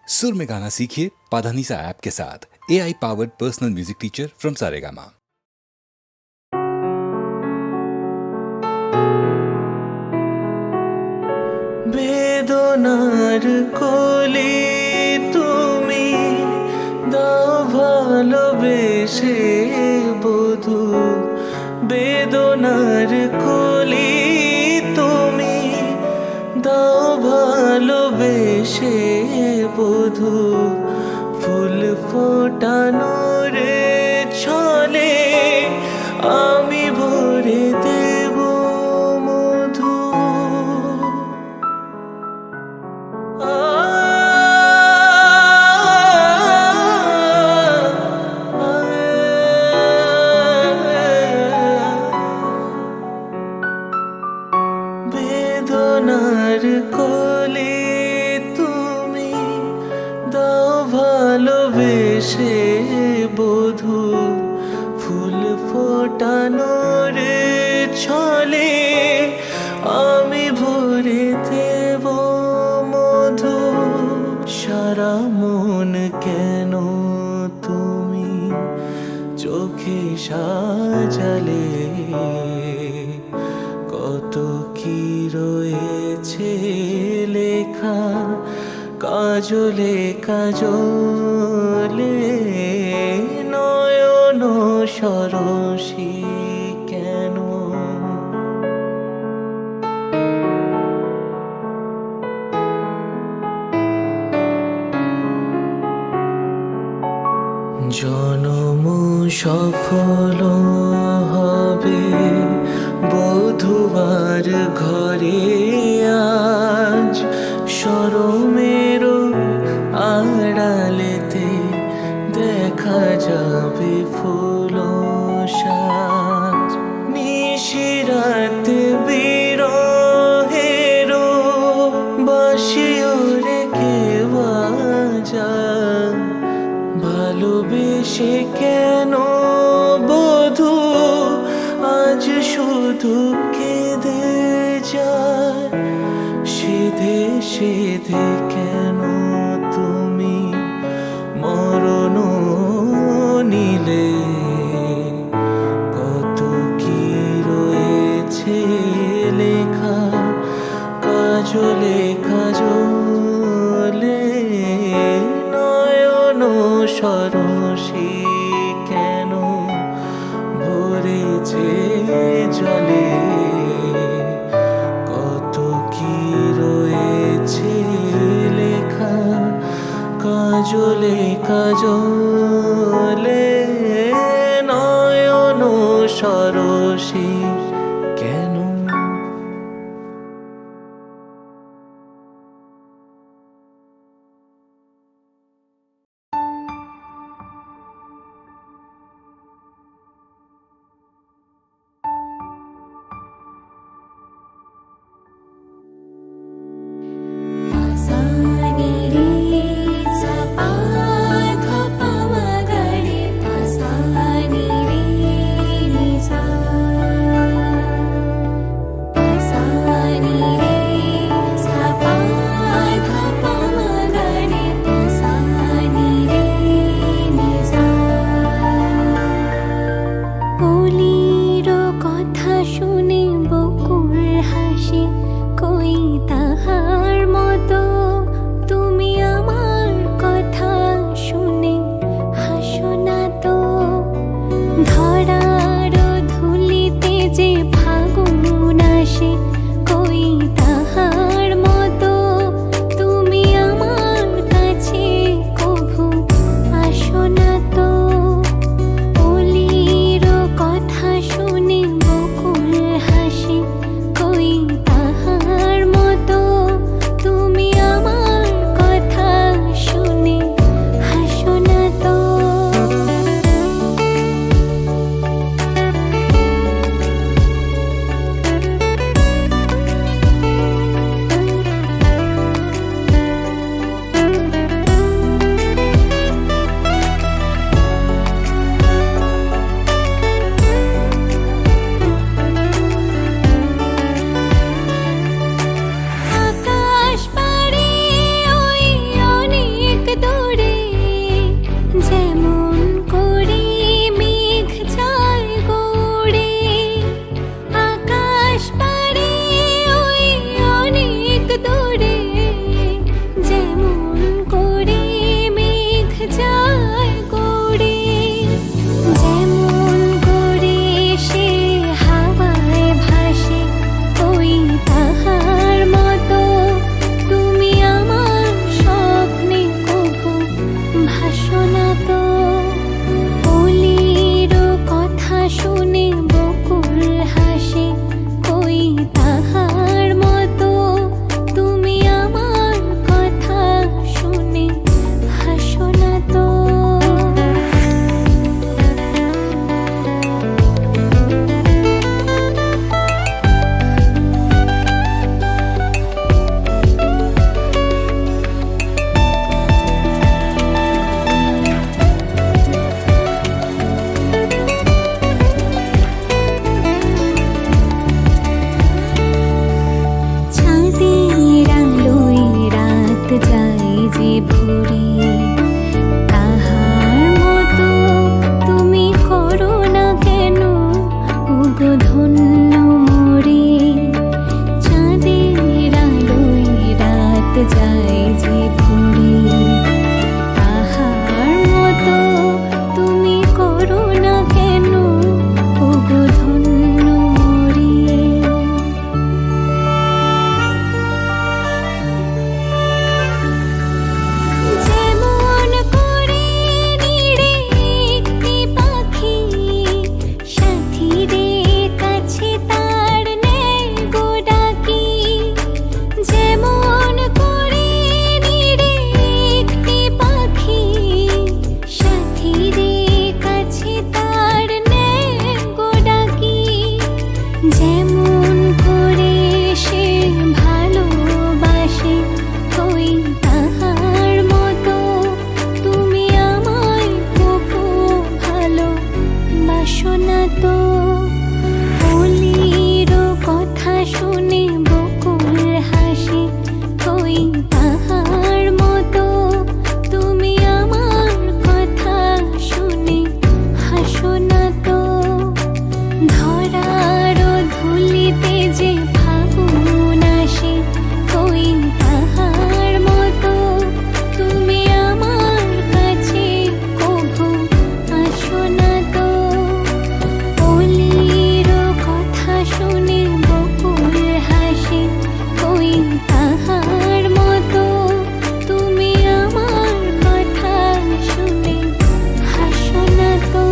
सुर में गाना सीखिए पाधानीसा ऐप के साथ। AI powered personal music teacher from Saregama. বেদনার কোলে তুমি দাও ভালোবেসে বধূ, বেদনার কোলে তুমি দাও ভালোবেসে বধূ, ফুল ফোটানোর ছলে আমি ভরে দেব মধু। বেদনার কোলে তুমি দাও ভালোবেসে বধূ, ফুল ফোটানোর ছলে আমি ভরে দেব মধু। সারা মন কেন তুমি চোখে সাজালে, কত কি রয়েছে লেখা কাজলে কাজলে, নয়ন সরসী কেন। জনম সফল হবে বধূবার ঘরে আজ, শরমের আড়ালেতে দেখা যাবে ফুল সাজ। নিশিরাত বিরহের বাঁশিও রেখে বাজায়, ভালোবেসে কেন বধূ আজ শুধু কেঁদে যায়। সেধে সেধে কেন তুমি মরণ নিলে, কত কি রয়েছে লেখা কাজলে কাজলে, নয়ন সরসী কেন ভরেছে জলে, কত কি রয়েছে লেখা কাজলে কাজলে, নয়ন সরসী কেন। सा যে ভরে তাহার মতো তুমি করো না কেন ওগো ধন্য মোরে চাঁদের আলোয় রাত যায় যে ভরে তাহার মতো তুমি করো না কেন ওগো ধন্য মোরে যেমন করে নিড়ে একটি পাখি সাথীদের কাছে তার নেয় গো ডাকি যেমন করে নিড়ে একটি পাখি সাথীদের কাছে তার নেয় গো ডাকি যেমন করে সে ভালোবাসে ওই তাহার মতো তুমি আমায় খুব ভালো বাসো না তো বলির কথা শুনে বকুল হাসে ওই তাহার মতো তুমি আমার কথা শুনে হাসো না তো ধরার ধুলিতে যে ফাগুন আসে ওই তাহার মতো তুমি আমার কাছে কভু আসো না তো অলির কথা শুনে বকুল হাসে ওই তাহার মতো তুমি আমার কথা শুনে হাসো না তো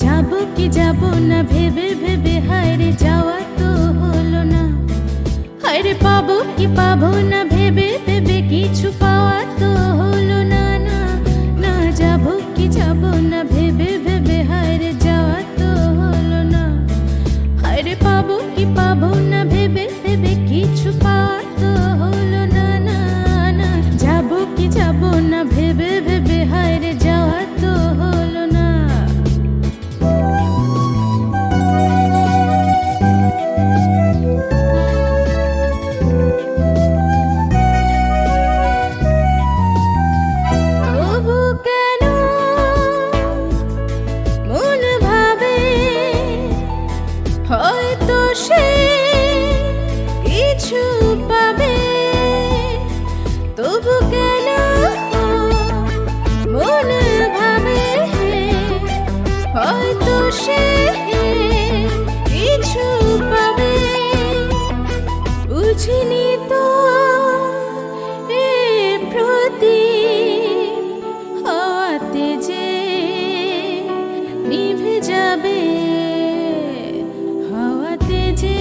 যাবো কি যাবো না ভেবে ভেবে হায়রে যাওয়া তো হলো না হায়রে পাবো কি পাবো না ভেবে ভেবে কিছু পাওয়া তো হলো না না না যাবো কি যাবো না ভেবে ভেবে হায়রে যাওয়া তো হলো না হায়রে পাবো কি পাবো না ভেবে ভেবে কিছু পাওয়া তো হলো না না না যাবো কি যাবো না ভেবে ভেবে হায়রে যাওয়া তো হলো না তবু কেন মন ভাবে হয়তো সে কিছু পাবে তবু কেন মন ভাবে হয়তো সে কিছু পাবে বুঝিনি তো এ প্রতি হওয়াতে যে নিভে যাবে হওয়াতে যে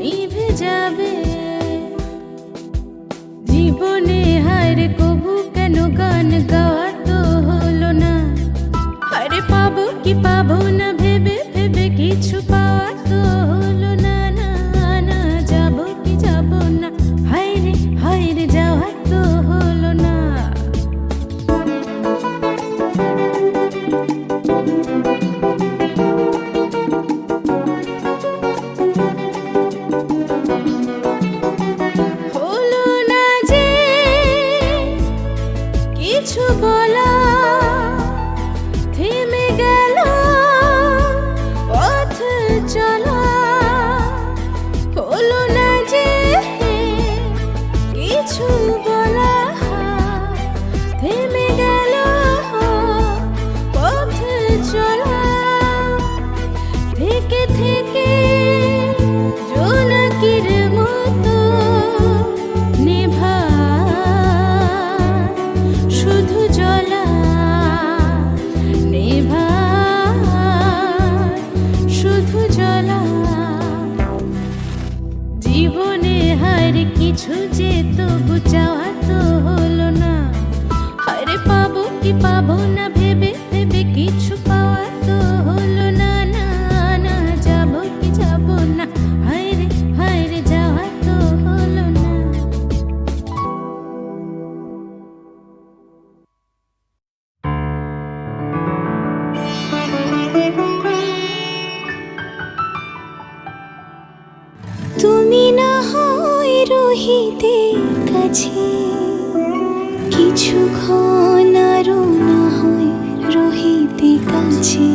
নিভে যাবে জীবনে হায়রে কবু কেন গান গাওয়া তো হলো না হায়রে পাবো কি পাবো না ভেবে ভেবে কিছু পাওয়া তো হলো না না না যাবো কি যাবো না হায়রে হায়রে যাওয়া তো হলো না হলো না যে কিছু বলা থেমে গেল পথ চলা হলো না যে কিছু বলা থেমে গেল পথ চলা থেকে থেকে জোনাকির মতো নেভা শুধু জ্বলা নেভা হায়রে কিছু যে তবু চাওয়া তো হলো না, হায়রে পাবো কি পাবো না ভেবে ভেবে কিছু পাওয়া তো হলো না, না না যাবো কি যাবো না, হায়রে হায়রে যাওয়া তো হলো না। তুমি না হয় রহিতে কাছে, কিছুক্ষণ আরো না হয় রহিতে কাছে।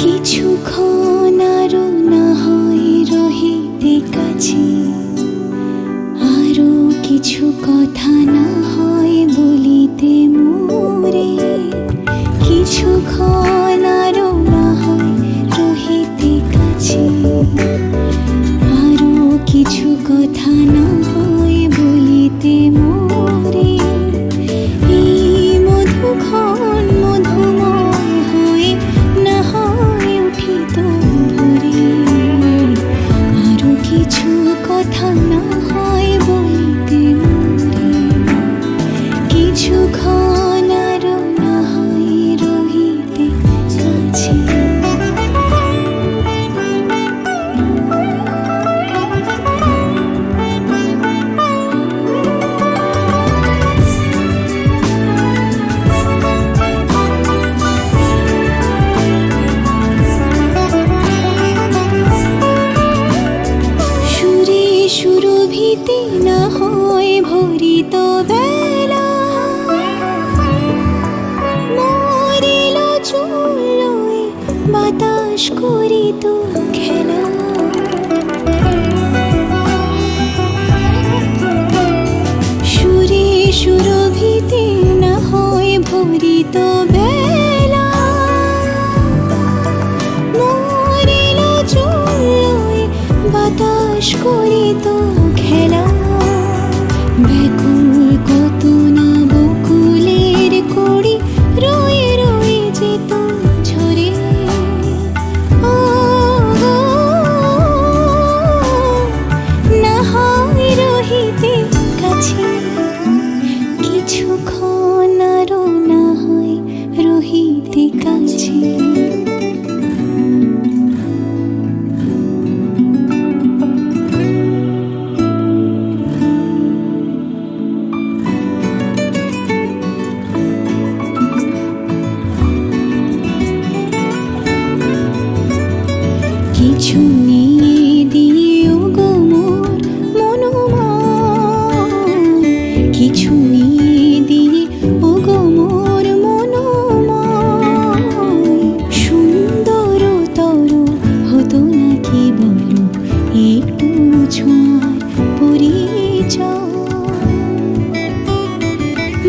কিছুক্ষণ আরো না হয় রহিতে কাছে, আরো কিছু কথা না হয় বলিতে মোরে। কিছুক্ষণ আরো না হয় রহিতে কাছে, আরো কিছু কথা না হয় বলিতে মোরে। এই মধুক্ষণ মধুময় হয়ে না হয় উঠিত ভোরে, আরো কিছু কথা না হয় বলিতে মোরে। কিছুক্ষণ আরো না হয় রহিতে কাছে। সুরে সুরভিতে না হয় ভরিত বেলা, মরিল চুলোয় বাতাস করিত খেলা। সুরে সুরভিতে না হয় ভরিত বেলা, মরিল চুলোয় বাতাস করিত খেলা। ব্যাকুল কত না বকুলের কড়ি রয়ে রয়ে যেত ঝরে। ও না হয় রহিতে কাছে, কিছুক্ষণ আরো না হয় রহিতে কাছে। কিছু নিয়ে দিও গো মোর মনোময়, কিছু নিয়ে দিয়ে ও গো মোর মনোময়। সুন্দর তর হতো নাকি বলো একটু ছোঁয়ার পরিচয়।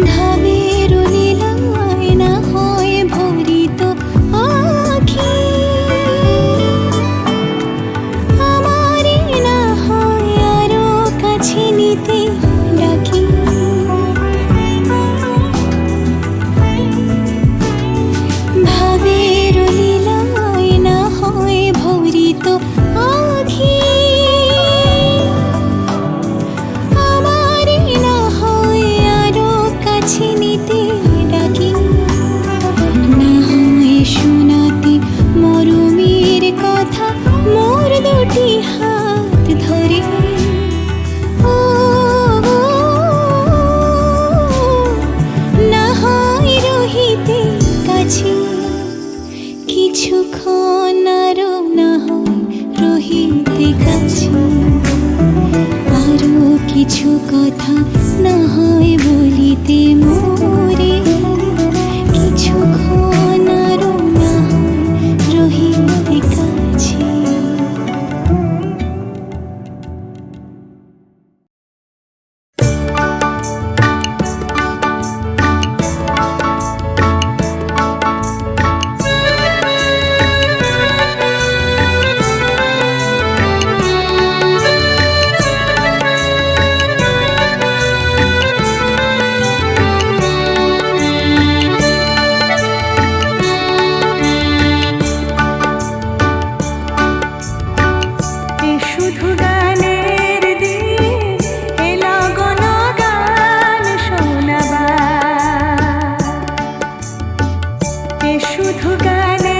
ভাবের লীলায় না হয় ভরিত আখি, আমারে না হয় আরো কাছে নিতে ডাকি। ভাবের লীলায় না হয় ভরিত আখি, আমারে না হয় আরো কাছে নিতে ডাকি। না হয় শোনাতে মরমের কথা মোর দুটি হাত ধরে। ও না হয় রহিতে কাছে, কিছুক্ষণ আরো না হয় রহিতে কাছে। আরো কিছু কথা না হয় বলিতে মোরে। কিছুক্ষণ আরো না হয় রহিতে কাছে। শুধু গানে